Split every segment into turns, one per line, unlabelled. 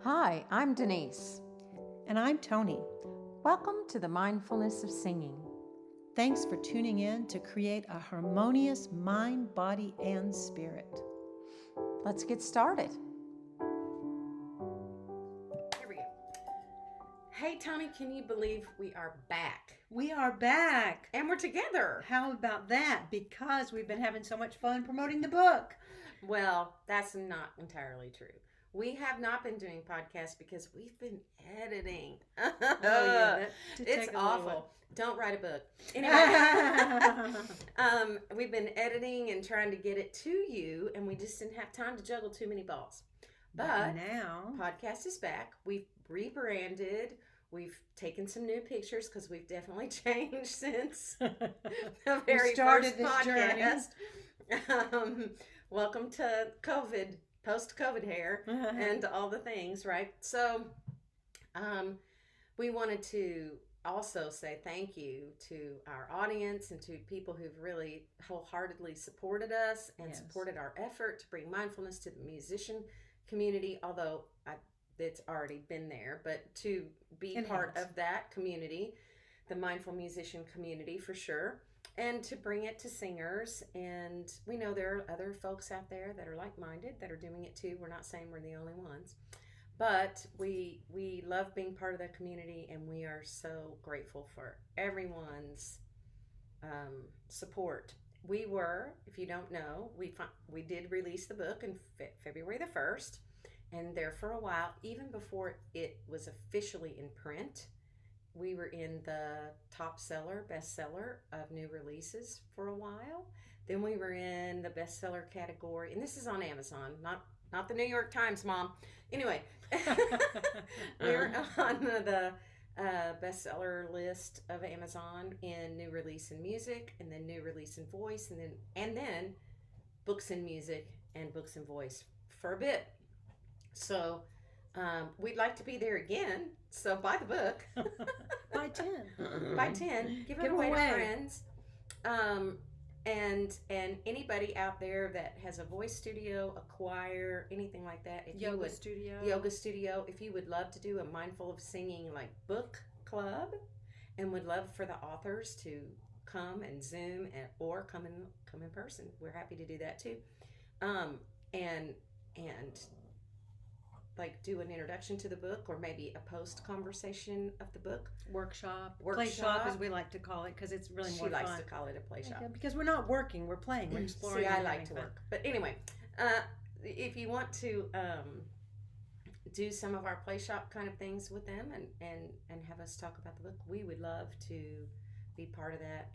Hi, I'm Denise.
And I'm Tony.
Welcome to the Mindfulness of Singing.
Thanks for tuning in to create a harmonious mind, body, and spirit.
Let's get started.
Here we go. Hey, Tony, can you believe we are back?
We are back.
And we're together.
How about that? Because we've been having so much fun promoting the book.
Well, that's not entirely true. We have not been doing podcasts because we've been editing. It's awful. Don't write a book. Anyway, we've been editing and trying to get it to you, and we just didn't have time to juggle too many balls. But
now,
podcast is back. We've rebranded. We've taken some new pictures because we've definitely changed since the very
started
first
this
podcast. Welcome to COVID, post-COVID hair, and all the things, right? So, we wanted to also say thank you to our audience and to people who've really wholeheartedly supported us and supported our effort to bring mindfulness to the musician community, although it's already been there, but to be part of that community, the mindful musician community for sure, and to bring it to singers. And we know there are other folks out there that are like-minded that are doing it too. We're not saying we're the only ones, but we love being part of that community, and we are so grateful for everyone's support. We were, if you don't know, we did release the book in February the 1st, and there for a while, even before it was officially in print, we were in the top seller, bestseller of new releases for a while. Then we were in the bestseller category, and this is on Amazon, not the New York Times, Mom. Anyway, we're on the bestseller list of Amazon in new release in music, and then new release in voice, and then books and music and books and voice for a bit. So we'd like to be there again. So buy the book.
Buy 10.
Buy 10. Give it away to friends. And anybody out there that has a voice studio, a choir, anything like that,
yoga studio,
if you would love to do a mindful of singing like book club, and would love for the authors to come and Zoom or come in person, we're happy to do that too. And like do an introduction to the book, or maybe a post conversation of the book.
Workshop, play shop as we like to call it, because it's really more fun.
She likes to call it a play shop.
Because we're not working, we're playing, we're exploring.
See, I like to work. But anyway, if you want to do some of our play shop kind of things with them and have us talk about the book, we would love to be part of that.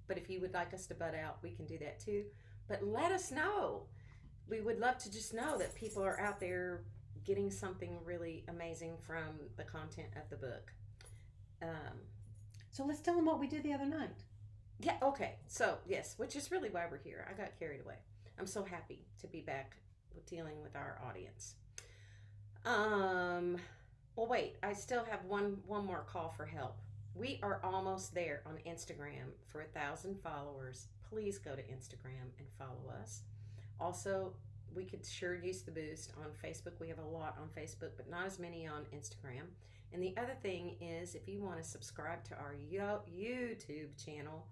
But if you would like us to butt out, we can do that too. But let us know. We would love to just know that people are out there getting something really amazing from the content of the book.
So let's tell them what we did the other night.
Yeah, okay. So, yes, which is really why we're here. I got carried away. I'm so happy to be back dealing with our audience. Well, wait, I still have one more call for help. We are almost there on Instagram for 1,000 followers. Please go to Instagram and follow us. Also, we could sure use the boost on Facebook. We have a lot on Facebook, but not as many on Instagram. And the other thing is, if you want to subscribe to our YouTube channel,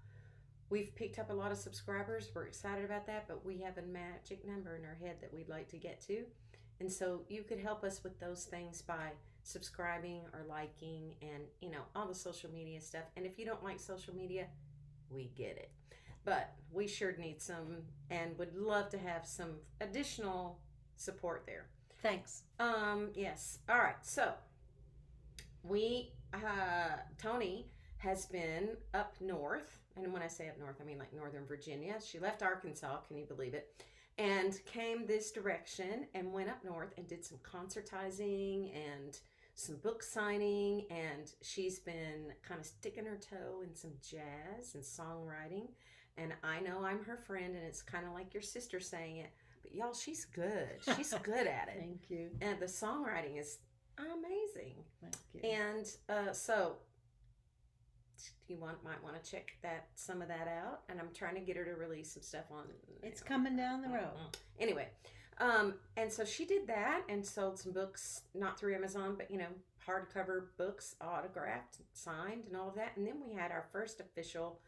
we've picked up a lot of subscribers. We're excited about that, but we have a magic number in our head that we'd like to get to. And so you could help us with those things by subscribing or liking and, all the social media stuff. And if you don't like social media, we get it. But we sure need some, and would love to have some additional support there.
Thanks.
Yes. All right. So Tony has been up north, and when I say up north, I mean like Northern Virginia. She left Arkansas, can you believe it? And came this direction and went up north and did some concertizing and some book signing, and she's been kind of sticking her toe in some jazz and songwriting. And I know I'm her friend, and it's kind of like your sister saying it, but y'all, she's good. She's good at it.
Thank you.
And the songwriting is amazing.
Thank you.
And so you might want to check some of that out. And I'm trying to get her to release some stuff on.
It's coming down the road.
Anyway, And so she did that and sold some books, not through Amazon, but hardcover books, autographed, signed, and all of that. And then we had our first official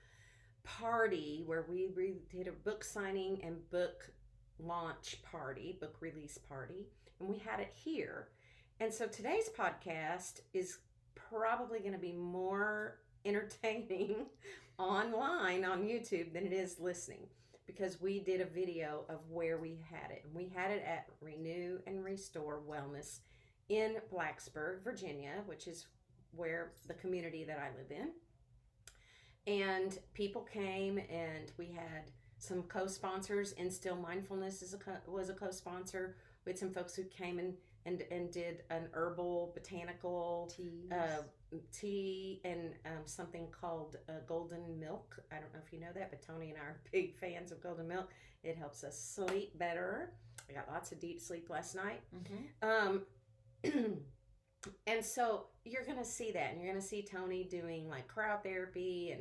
party where we did a book signing and book launch party, book release party, and we had it here. And so today's podcast is probably going to be more entertaining online on YouTube than it is listening, because we did a video of where we had it. And we had it at Renew and Restore Wellness in Blacksburg, Virginia, which is where the community that I live in. And people came, and we had some co-sponsors. Instill Mindfulness was a co-sponsor. We had some folks who came and did an herbal botanical tea and something called golden milk. I don't know if you know that, but Tony and I are big fans of golden milk. It helps us sleep better. I got lots of deep sleep last night. And so you're going to see that, and you're going to see Tony doing like cryotherapy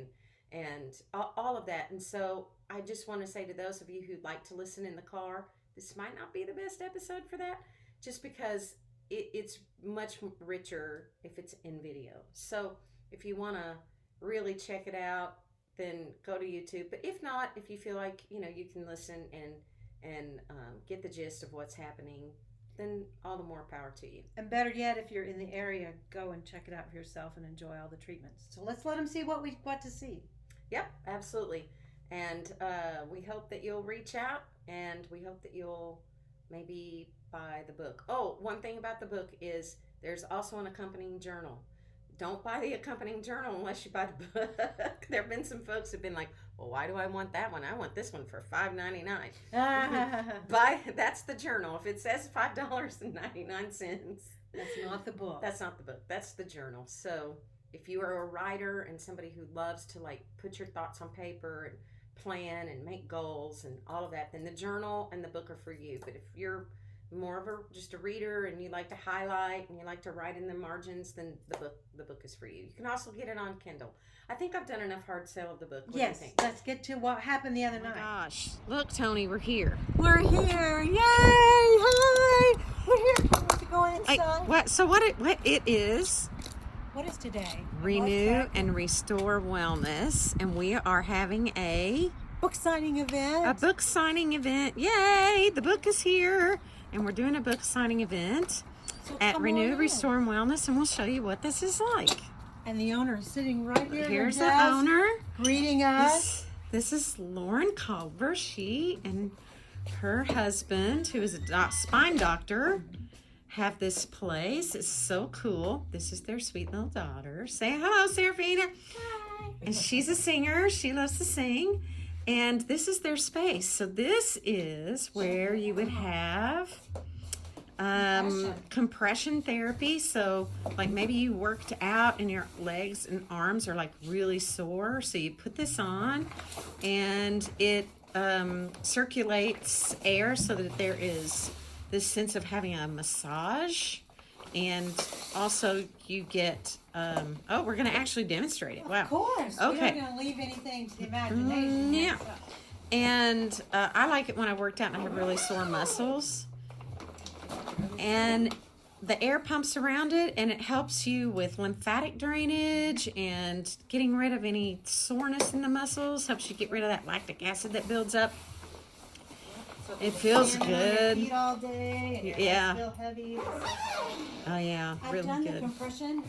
and all of that. And so I just want to say to those of you who'd like to listen in the car, this might not be the best episode for that, just because it's much richer if it's in video. So if you want to really check it out, then go to YouTube. But if not, if you feel like you can listen and get the gist of what's happening, then all the more power to you.
And better yet, if you're in the area, go and check it out for yourself and enjoy all the treatments. So let's let them see what we've got to see.
Yep, absolutely. And we hope that you'll reach out, and we hope that you'll maybe buy the book. Oh, one thing about the book is there's also an accompanying journal. Don't buy the accompanying journal unless you buy the book. There have been some folks who've been like, well, why do I want that one? I want this one for $5.99. That's the journal. If it says $5.99,
that's not the book.
That's not the book. That's the journal. So if you are a writer and somebody who loves to like put your thoughts on paper and plan and make goals and all of that, then the journal and the book are for you. But if you're more of just a reader and you like to highlight and you like to write in the margins, then the book is for you. You can also get it on Kindle. I think I've done enough hard sell of the book. What do you think?
Let's get to what happened the other night.
Gosh, look, Tony, we're here.
We're here! Yay! Hi! We're here. Can we go inside?
What it is?
What is today?
Renew and Restore Wellness, and we are having a
book signing event.
A book signing event. Yay! The book is here, and we're doing a book signing event at Renew, Restore Wellness, and we'll show you what this is like.
And the owner is sitting right here.
Here's the owner
greeting us.
This is Lauren Culver. She and her husband, who is a spine doctor, have this place. It's so cool. This is their sweet little daughter. Say hello, Serafina.
Hi.
And she's a singer. She loves to sing. And this is their space. So this is where you would have compression therapy. So like maybe you worked out and your legs and arms are like really sore. So you put this on and it circulates air so that there is this sense of having a massage. And also you get, we're going to actually demonstrate it. Wow.
Of course.
Okay.
We're not going to leave anything to the imagination.
Yeah. And I like it when I worked out and I have really sore muscles. And the air pumps around it and it helps you with lymphatic drainage and getting rid of any soreness in the muscles. Helps you get rid of that lactic acid that builds up. It feels good.
Feet all day. And
yeah.
Feel heavy.
Oh yeah,
I've
really
done
good.
the compression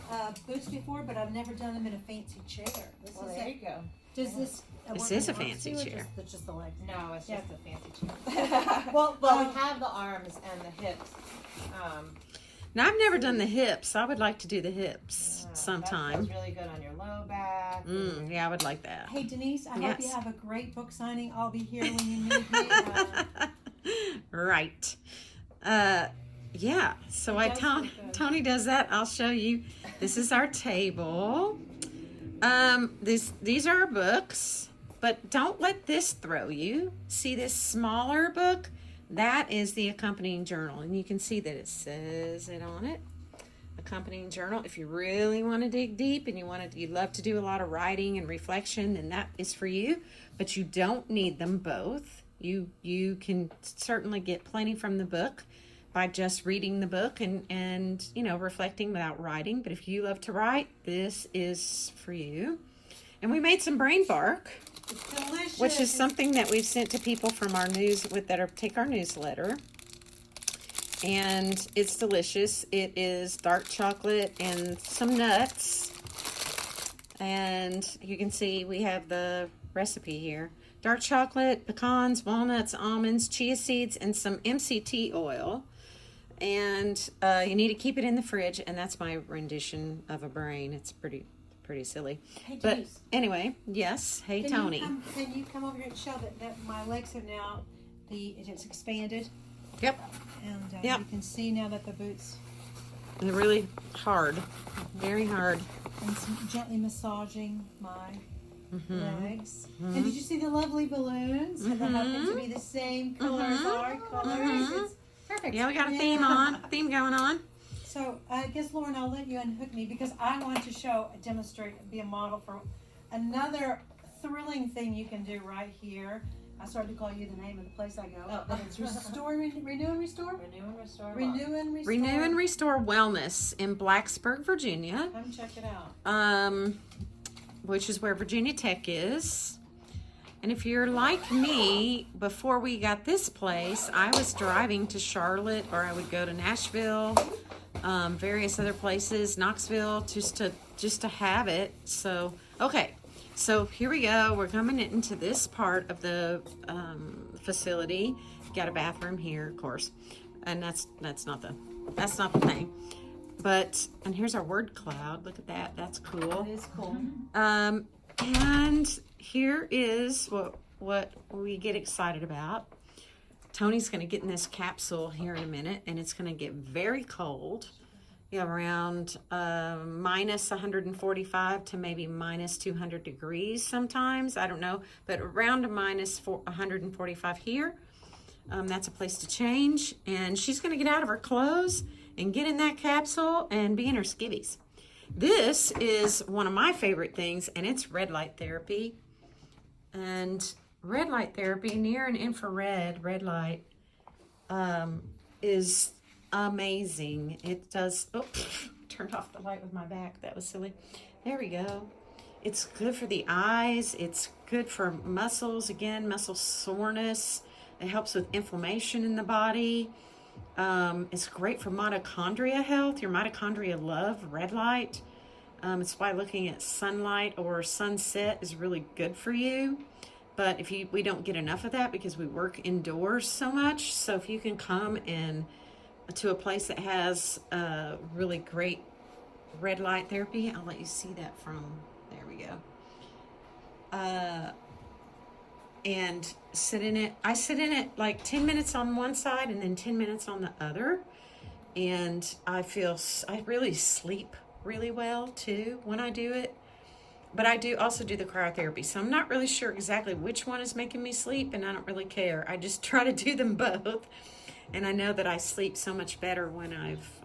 boots before, but I've never done them in a fancy chair.
There you go.
Does this?
This is a fancy chair.
Just the legs.
No, it's just a fancy chair. well, we have the arms and the hips.
Now I've never done the hips. I would like to do the hips sometime.
That's really good on your low back.
Yeah, I would like that.
Hey Denise, I hope you have a great book signing. I'll be here when you need me.
Right. Yeah. So Tony does that. I'll show you. This is our table. These are our books, but don't let this throw you. See this smaller book? That is the accompanying journal, and you can see that it says it on it. Accompanying journal. If you really want to dig deep and you love to do a lot of writing and reflection, then that is for you. But you don't need them both. You can certainly get plenty from the book by just reading the book and reflecting without writing. But if you love to write, this is for you. And we made some brain bark,
It's delicious.
which is something that we've sent to people from our take our newsletter. And it's delicious. It is dark chocolate and some nuts. And you can see we have the recipe here. Dark chocolate, pecans, walnuts, almonds, chia seeds, and some MCT oil. And you need to keep it in the fridge. And that's my rendition of a brain. It's pretty silly.
Hey,
But
Denise,
anyway, yes. Hey,
can
Tony.
Can you come over here and show that my legs have now, it's expanded?
Yep.
And
Yep.
you can see now that the boots,
They're really hard. Very hard.
and some gently massaging my
Mm-hmm.
legs. And did you see the lovely balloons? And they happen to be the same color as our colors. It's perfect.
Yeah, we got a theme going on.
So I guess, Lauren, I'll let you unhook me because I want to demonstrate, be a model for another thrilling thing you can do right here. I started to call you the name of the place I go. But it's Renew and Restore?
Renew and Restore.
Renew and Restore.
Renew and Restore Wellness in Blacksburg, Virginia,
Come check it out.
which is where Virginia Tech is. And if you're like me, before we got this place, I was driving to Charlotte, or I would go to Nashville, various other places, Knoxville, just to have it. So, okay. So here we go. We're coming into this part of the facility. Got a bathroom here, of course, and that's not the thing. But and here's our word cloud. Look at that. That's cool.
It is cool.
And here is what we get excited about. Tony's going to get in this capsule here in a minute, and it's going to get very cold. Around minus 145 to maybe minus 200 degrees sometimes. I don't know, but around a minus 145 here. That's a place to change. And she's going to get out of her clothes and get in that capsule and be in her skivvies. This is one of my favorite things, and it's red light therapy. And red light therapy, near and infrared red light, is amazing. It does, turned off the light with my back. That was silly. There we go. It's good for the eyes. It's good for muscles, again, muscle soreness. It helps with inflammation in the body. It's great for mitochondria health. Your mitochondria love red light. It's why looking at sunlight or sunset is really good for you. But we don't get enough of that because we work indoors so much. So if you can come to a place that has really great red light therapy, I'll let you see that from, there we go. And sit in it. I sit in it like 10 minutes on one side and then 10 minutes on the other. And I really sleep really well too when I do it. But I do also do the cryotherapy. So I'm not really sure exactly which one is making me sleep, and I don't really care. I just try to do them both. And I know that I sleep so much better when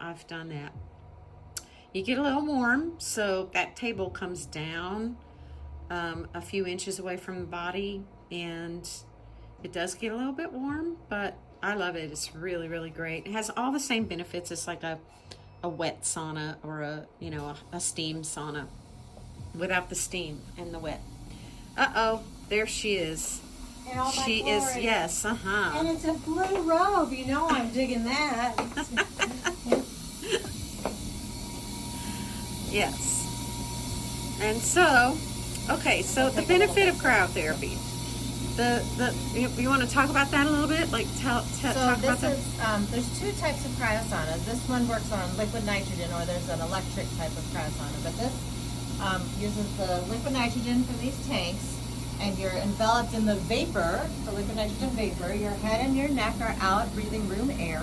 I've done that. You get a little warm, so that table comes down a few inches away from the body, and it does get a little bit warm, but I love it. It's really, really great. It has all the same benefits. It's like a wet sauna or a steam sauna without the steam and the wet. There she is.
And all my
She
glory.
is, yes,
And it's a blue robe. You know I'm digging that.
Yes. And so, okay, so the benefit of cryotherapy. You want to talk about that a little bit? Like talk about
this
that?
is, there's two types of cryosaunas. This one works on liquid nitrogen, or there's an electric type of cryosauna. But this uses the liquid nitrogen for these tanks, and you're enveloped in the vapor, the liquid nitrogen vapor. Your head and your neck are out, breathing room air.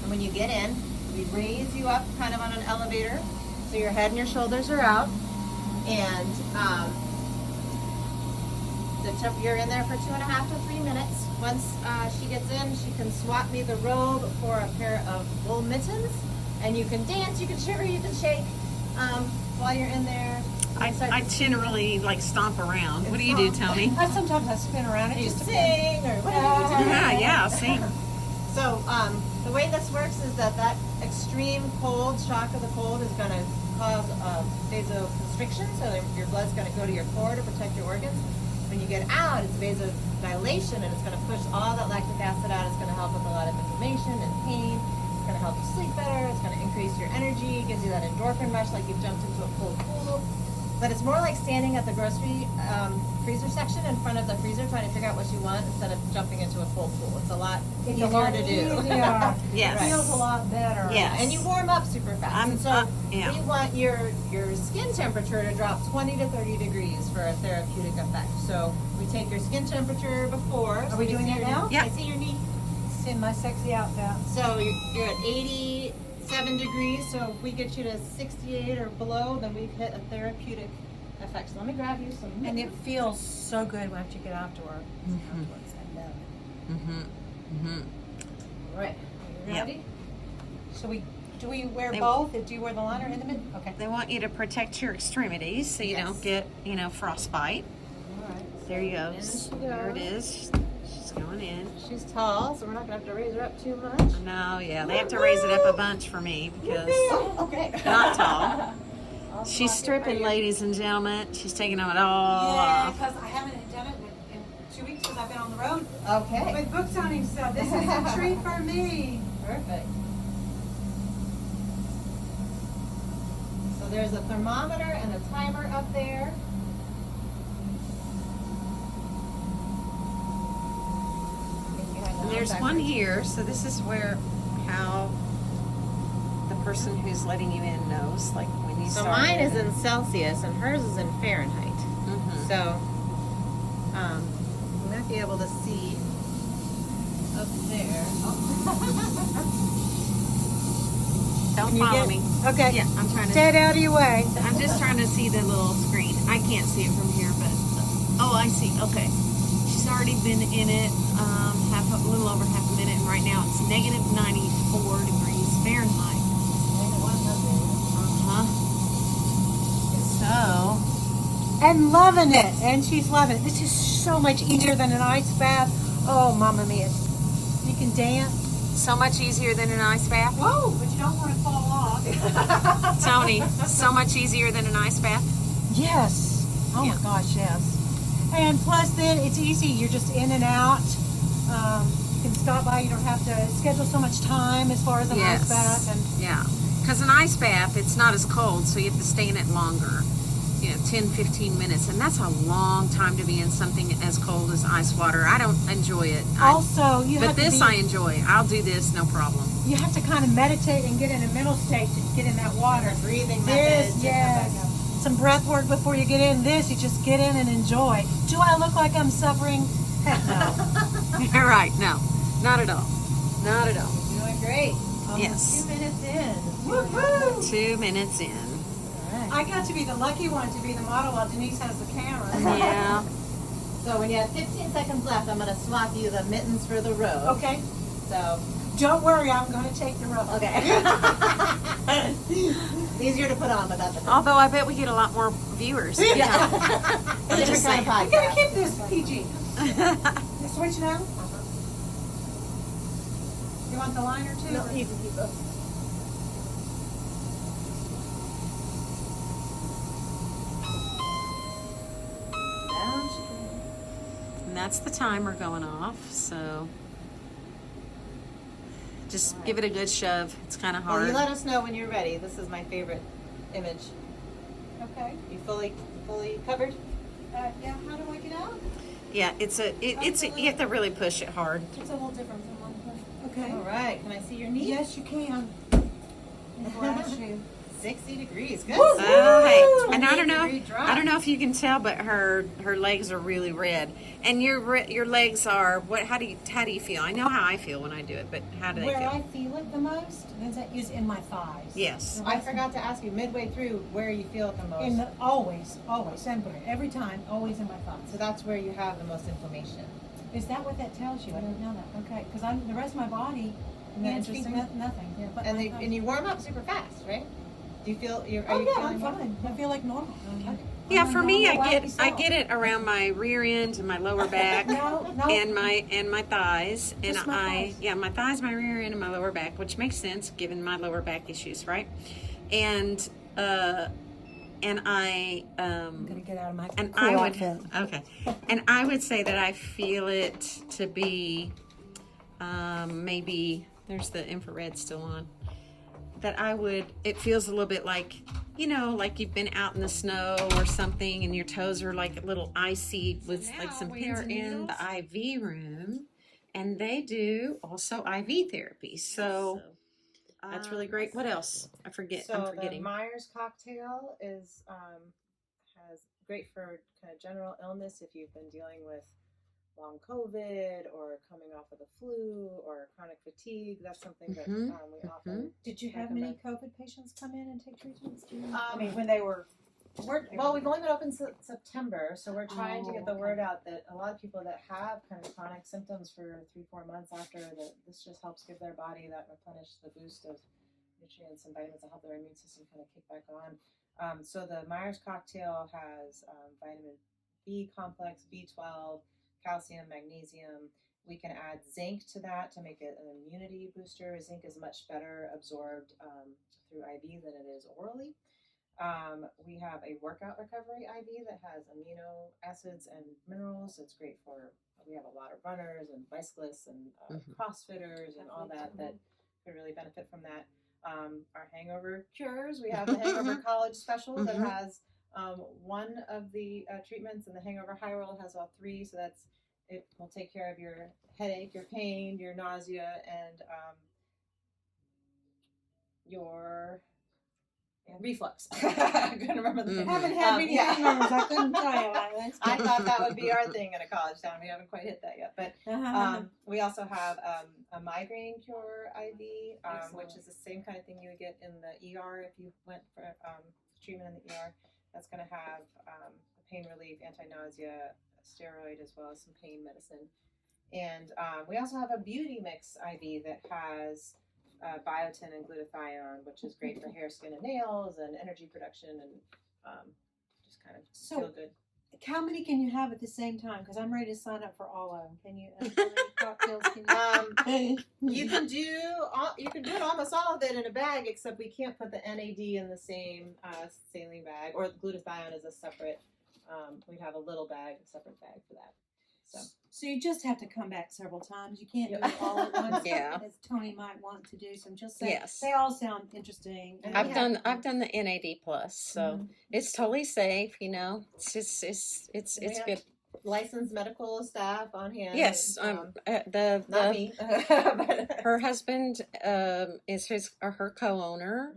And when you get in, we raise you up kind of on an elevator, so your head and your shoulders are out. And you're in there for 2.5 to 3 minutes. Once she gets in, she can swap me the robe for a pair of wool mittens, and you can dance, you can shiver, you can shake while you're in there.
I generally like stomp around. What do you do, Tony?
Sometimes I spin around. It
You
just
sing or whatever you do.
Yeah, sing.
So the way this works is that extreme cold, shock of the cold, is going to cause vasoconstriction. So your blood's going to go to your core to protect your organs. When you get out, it's vasodilation, and it's going to push all that lactic acid out. It's going to help with a lot of inflammation and pain. It's going to help you sleep better. It's going to increase your energy. It gives you that endorphin rush like you've jumped into a cold pool. But it's more like standing at the grocery freezer section in front of the freezer trying to figure out what you want instead of jumping into a cold pool. It's a lot easier to do.
Yes.
It feels a lot better.
Yes.
And you warm up super fast. And so
yeah.
we want your skin temperature to drop 20 to 30 degrees for a therapeutic effect. So we take your skin temperature before.
Are we doing it now?
Yeah.
I see your knee.
It's in my sexy outfit.
So you're at 87 degrees. So if we get you to 68 or below, then we've hit a therapeutic effect. So let me grab you some.
And it feels so good after you get afterwards. I love it.
All right. Are you
Yep.
ready?
So do we wear
They-
both? Do you wear the liner in the mid? Okay.
They want you to protect your extremities so you
Yes.
don't get, frostbite.
All right.
There you
In
go.
she
There it
goes.
is. She's going in.
She's tall, so we're not going to have to raise her up too much.
No, yeah, they have to raise it up a bunch for me because
Okay.
not tall.
I'll
She's
swap it
stripping,
for you.
ladies and gentlemen. She's taking them all
Yeah,
off.
because I haven't done it in 2 weeks because I've been on the road
Okay.
with book signing stuff. This is a treat for me.
Perfect. So there's a thermometer and a timer up there.
And there's one here, so this is how the person who's letting you in knows, like when you
So
start.
mine is in Celsius and hers is in Fahrenheit.
Mhm.
So you might be able to see up there.
Don't
Can you
follow
get-
me.
Okay.
Yeah, I'm trying to.
Stay out of your way.
I'm just trying to see the little screen. I can't see it from here, but oh, I see. Okay, she's already been in it a little over half a minute, and right now it's negative 94 degrees Fahrenheit. So
And loving it. And she's loving it. This is so much easier than an ice bath. Oh, Mamma Mia. You can dance.
so much easier than an ice bath.
Whoa, but you don't want to fall off.
Tony, so much easier than an ice bath.
Yes. Oh
Yeah.
my gosh, yes. And plus then it's easy. You're just in and out. You can stop by. You don't have to schedule so much time as far as an ice bath. And
Yeah, because an ice bath, it's not as cold, so you have to stay in it longer. 10, 15 minutes, and that's a long time to be in something as cold as ice water. I don't enjoy it.
also,
But this I enjoy. I'll do this, no problem.
you have to kind of meditate and get in a mental state to get in that water.
Breathing
This,
method.
yes. Some breath work before you get in. This, you just get in and enjoy. Do I look like I'm suffering? Heck no.
You're right. No, not at all. Not at all.
You're doing great.
Yes.
2 minutes in.
Woo-hoo!
2 minutes in.
I got to be the lucky one to be the model while Denise has the camera.
Yeah.
So when you have 15 seconds left, I'm going to swap you the mittens for the robe.
Okay.
So,
Don't worry, I'm going to take the rope.
okay. Easier to put on, but that's okay.
Although I bet we get a lot more viewers.
Yeah.
I'm just saying.
We gotta keep this PG. Switch now. You want the liner too?
No, you can keep it. Down she goes.
And that's the timer going off, so just give it a good shove. It's kind of
Well,
hard.
you let us know when you're ready. This is my favorite image.
Okay.
You fully covered?
Yeah, how do I get out?
Yeah, you have to really push it hard.
It's a little different from one place. Okay.
All right. Can I see your knee?
Yes, you can. Bless you.
60 degrees. Good.
Woo!
Hey, and I
28
don't know.
degree drop.
I don't know if you can tell, but her legs are really red, and your legs are what? How do you feel? I know how I feel when I do it, but how do they
Where
feel?
I feel it the most is in my thighs.
Yes.
I forgot to ask you midway through where you feel it the most.
In the, always, siempre, every time, always in my thighs.
So that's where you have the most inflammation.
Is that what that tells you? I didn't know that. Okay, because I'm the rest of my body,
Isn't that
hands, feet,
interesting?
nothing.
Yeah.
But
And
my thighs.
you warm up super fast, right? Do you feel? Are
Oh
you
yeah,
feeling
I'm
more?
fine. I feel like normal.
Okay.
Yeah,
my
for
God,
me,
my
I
wacky
get it around my rear end and my lower back.
No,
And my thighs, and
Just my thighs.
my thighs, my rear end, and my lower back, which makes sense given my lower back issues, right? And I
I'm gonna get out of my
and
cool
I would
outfit.
okay, and I would say that I feel it to be maybe there's the infrared still on. That it feels a little bit like, like you've been out in the snow or something and your toes are like a little icy with like some pins and needles. The IV room, and they do also IV therapy. So that's really great. What else? I'm forgetting.
The Myers cocktail is has great for kind of general illness if you've been dealing with long COVID or coming off of the flu or chronic fatigue. That's something that we often.
Did you have many COVID patients come in and take treatments?
I mean,
when they were.
We've only been open since September, so we're trying to get the
okay.
word out that a lot of people that have kind of chronic symptoms for 3-4 months after this just helps give their body that replenish the boost of nutrients and vitamins that help their immune system kind of kick back on. So the Myers cocktail has vitamin B complex, B12, calcium, magnesium. We can add zinc to that to make it an immunity booster. Zinc is much better absorbed through IV than it is orally. We have a workout recovery IV that has amino acids and minerals. It's great we have a lot of runners and bicyclists and CrossFitters and all that could really benefit from that. Our hangover cures. We have the Hangover College Special that has one of the treatments, and the Hangover High Roll has all three. So it will take care of your headache, your pain, your nausea, and your reflux. I couldn't remember the thing.
I haven't had many hangovers. I couldn't tell you.
I thought that would be our thing in a college town. We haven't quite hit that yet. But we also have a migraine cure IV, which is the same kind of thing you would get in the ER if you went for treatment in the ER. That's going to have pain relief, anti-nausea, steroid, as well as some pain medicine. And we also have a beauty mix IV that has biotin and glutathione, which is great for hair, skin, and nails, and energy production, and just kind of feel good.
How many can you have at the same time? Because I'm ready to sign up for all of them. Can you? How many cocktails can you?
You can do it almost all of it in a bag, except we can't put the NAD in the same saline bag, or glutathione is a separate. We'd have a little bag, a separate bag for that.
So you just have to come back several times. You can't do it all at once.
Yeah.
As Tony might want to do. So I'm just saying.
Yes.
They all sound interesting.
And I've done the NAD plus, so it's totally safe. It's good.
Licensed medical staff on hand.
Yes,
not me.
her husband is her co-owner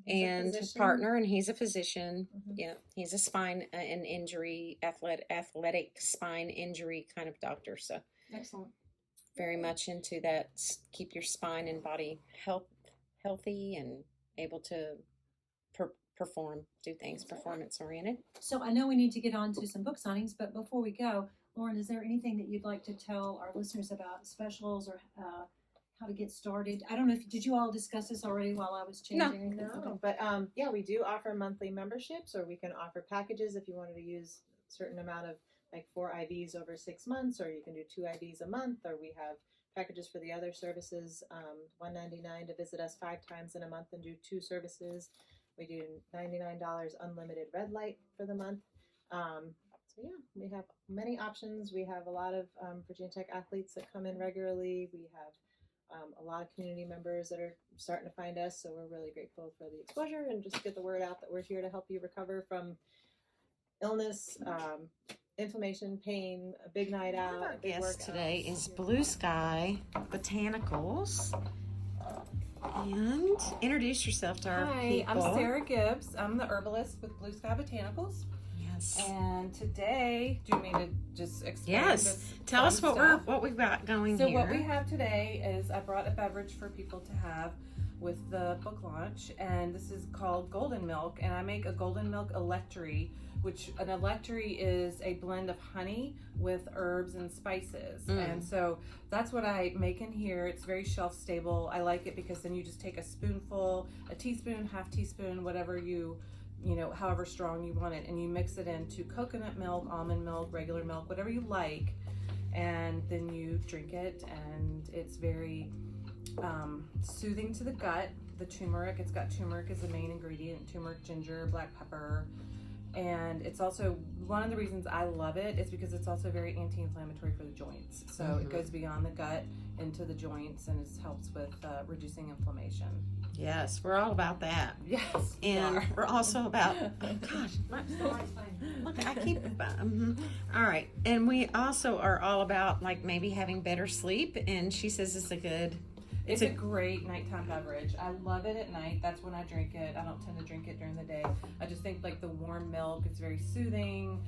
and his partner, and he's a physician. Yeah, he's a spine and injury athletic spine injury kind of doctor. So
Excellent.
very much into that. Keep your spine and body healthy and able to do things performance oriented.
So I know we need to get on to some book signings, but before we go, Lauren, is there anything that you'd like to tell our listeners about specials or how to get started? I don't know did you all discuss this already while I was changing?
No, but we do offer monthly memberships, or we can offer packages if you wanted to use a certain amount of, like 4 IVs over 6 months, or you can do 2 IVs a month, or we have packages for the other services, $199 to visit us 5 times in a month and do 2 services. We do $99 unlimited red light for the month. We have many options. We have a lot of Virginia Tech athletes that come in regularly. We have a lot of community members that are starting to find us, so we're really grateful for the exposure and just get the word out that we're here to help you recover from illness, inflammation, pain, a big night out.
Our guest today is Blue Sky Botanicals. And introduce yourself to our people.
I'm Sarah Gibbs. I'm the herbalist with Blue Sky Botanicals.
Yes.
And today, do you mean to just explain?
Yes. Tell us what we've got going
here.
So
what we have today is I brought a beverage for people to have with the book launch, and this is called Golden Milk, and I make a Golden Milk Electri, which an Electri is a blend of honey with herbs and spices. And so that's what I make in here. It's very shelf stable. I like it because then you just take a spoonful, a teaspoon, half teaspoon, whatever you however strong you want it, and you mix it into coconut milk, almond milk, regular milk, whatever you like, and then you drink it, and it's very soothing to the gut. The turmeric, it's got turmeric as the main ingredient, turmeric, ginger, black pepper, and it's also one of the reasons I love it is because it's also very anti-inflammatory for the joints. So it goes beyond the gut into the joints, and it helps with reducing inflammation.
Yes, we're all about that.
Yes,
And we're also about, gosh, look, I keep, all right. And we also are all about like maybe having better sleep. And she says
it's a great nighttime beverage. I love it at night. That's when I drink it. I don't tend to drink it during the day. I just think like the warm milk, it's very soothing.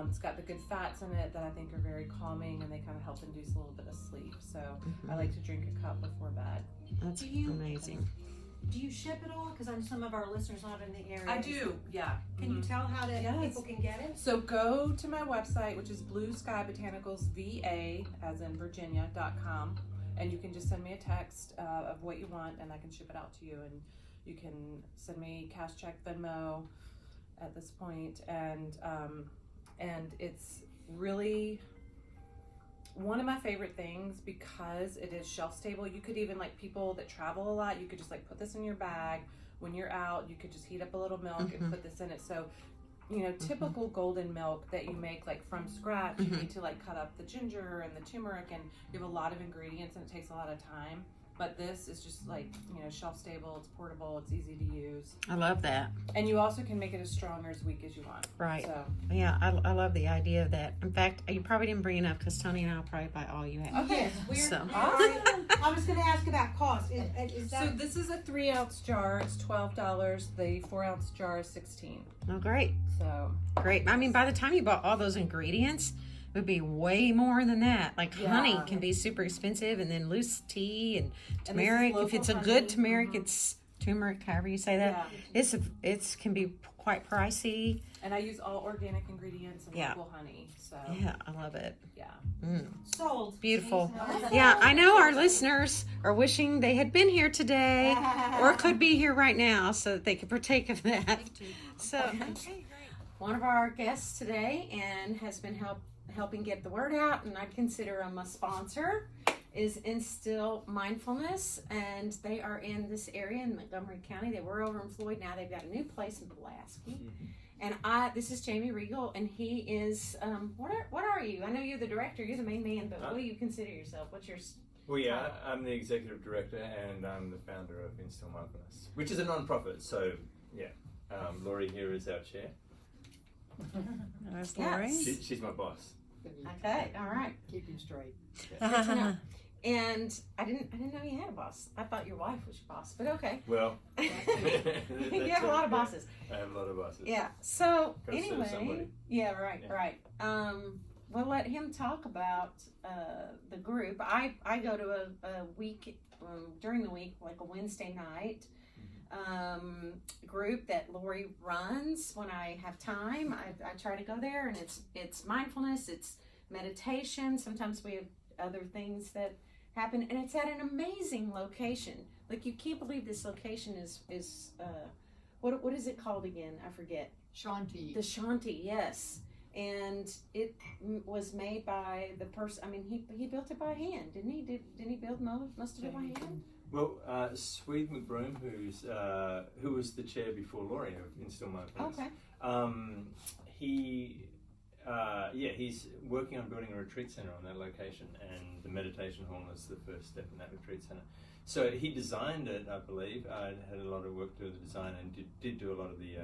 It's got the good fats in it that I think are very calming, and they kind of help induce a little bit of sleep. So I like to drink a cup before bed.
That's amazing.
Do you ship it all? Because some of our listeners not in the area.
I do, yeah.
Can you tell how people can get it?
So go to my website, which is Blue Sky Botanicals VA, as in Virginia.com, and you can just send me a text of what you want, and I can ship it out to you. And you can send me cash, check, Venmo at this point, and it's really one of my favorite things because it is shelf stable. You could even, like people that travel a lot, you could just like put this in your bag. When you're out, you could just heat up a little milk and put this in it. So, typical golden milk that you make like from scratch, you need to like cut up the ginger and the turmeric, and you have a lot of ingredients, and it takes a lot of time. But this is just like, shelf stable, it's portable, it's easy to use.
I love that.
And you also can make it as strong or as weak as you want.
Right.
So.
Yeah, I love the idea of that. In fact, you probably didn't bring enough because Tony and I will probably buy all you have.
Okay.
So.
I was going to ask about cost. Is that...
So this is a 3-ounce jar. It's $12. The 4-ounce jar is $16.
Oh, great.
So
great. I mean, by the time you bought all those ingredients, it would be way more than that. Like honey can be super expensive, and then loose tea and turmeric. If it's a good turmeric, it's turmeric, however you say that.
Yeah.
It's can be quite pricey.
And I use all organic ingredients and local honey. So
yeah, I love it.
Yeah.
Sold.
Beautiful. Yeah, I know our listeners are wishing they had been here today or could be here right now so that they could partake of that. So, okay, great. One of our guests today and has been helping get the word out, and I consider them a sponsor, is Instill Mindfulness, and they are in this area in Montgomery County. They were over in Floyd. Now they've got a new place in Pulaski. And this is Jamie Regal, and he is, what are you? I know you're the director, you're the main man, but what do you consider yourself? What's your
Well, yeah, I'm the executive director, and I'm the founder of Instill Mindfulness, which is a non-profit. So, yeah, Laurie here is our chair.
There's Laurie.
She's my boss.
Okay, all right.
Keep him straight.
And I didn't know you had a boss. I thought your wife was your boss, but okay.
Well,
you have a lot of bosses.
I have a lot of bosses.
Yeah. So
Gotta serve
anyway,
somebody.
right. We'll let him talk about the group. I go to a week during the week, like a Wednesday night group that Lori runs when I have time. I try to go there, and it's mindfulness, it's meditation. Sometimes we have other things that happen, and it's at an amazing location. Like, you can't believe this location is what is it called again? I forget.
Shanti.
The Shanti, yes. And it was made by the person. I mean, he built it by hand, didn't he? Didn't he build most of it by hand?
Well, Swede McBroom, who was the chair before Laurie of Instill Mindfulness.
Okay.
He's working on building a retreat center on that location, and the meditation hall is the first step in that retreat center. So he designed it, I believe. Had a lot of work to do the design, and did do a lot of the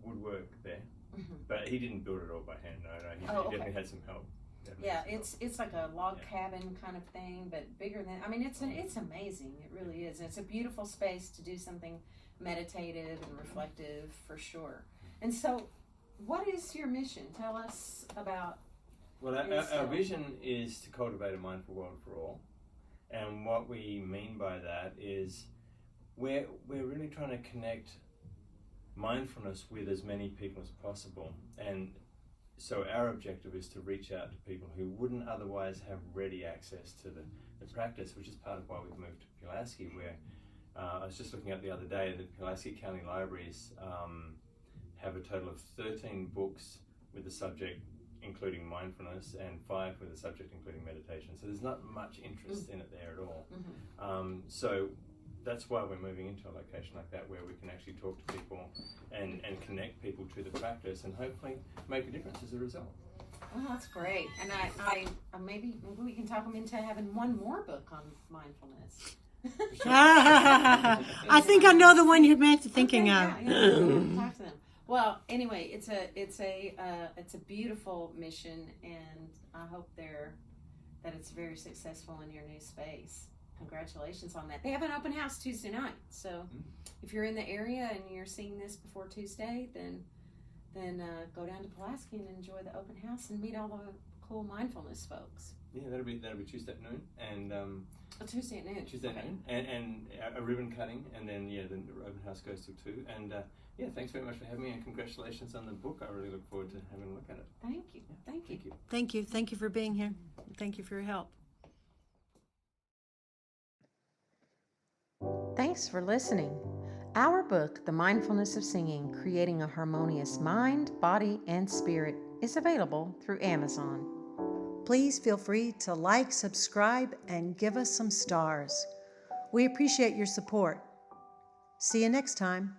woodwork there. Mm-hmm. But he didn't build it all by hand. He definitely had some help.
Yeah, it's like a log cabin kind of thing, but bigger than. I mean, it's amazing. It really is. And it's a beautiful space to do something meditative and reflective for sure. And so, what is your mission? Tell us about.
Well, our vision is to cultivate a mindful world for all, and what we mean by that is we're really trying to connect mindfulness with as many people as possible, and so our objective is to reach out to people who wouldn't otherwise have ready access to the practice, which is part of why we've moved to Pulaski, where I was just looking at the other day that Pulaski County Libraries have a total of 13 books with the subject including mindfulness and 5 with the subject including meditation. So there's not much interest in it there at all. So that's why we're moving into a location like that where we can actually talk to people and connect people to the practice and hopefully make a difference as a result.
Oh, that's great. And I maybe we can talk them into having one more book on mindfulness.
I think I know the one you're thinking of.
Talk to them. Well, anyway, it's a beautiful mission, and I hope that it's very successful in your new space. Congratulations on that. They have an open house Tuesday night, so if you're in the area and you're seeing this before Tuesday, then go down to Pulaski and enjoy the open house and meet all the cool mindfulness folks.
Yeah, that'll be Tuesday at noon, and
Tuesday at noon.
Tuesday at noon, and a ribbon cutting, and then the open house goes till 2. And thanks very much for having me, and congratulations on the book. I really look forward to having a look at it.
Thank you. Thank you.
Thank you.
Thank you. Thank you for being here. Thank you for your help.
Thanks for listening. Our book, The Mindfulness of Singing, Creating a Harmonious Mind, Body, and Spirit, is available through Amazon.
Please feel free to like, subscribe, and give us some stars. We appreciate your support. See you next time.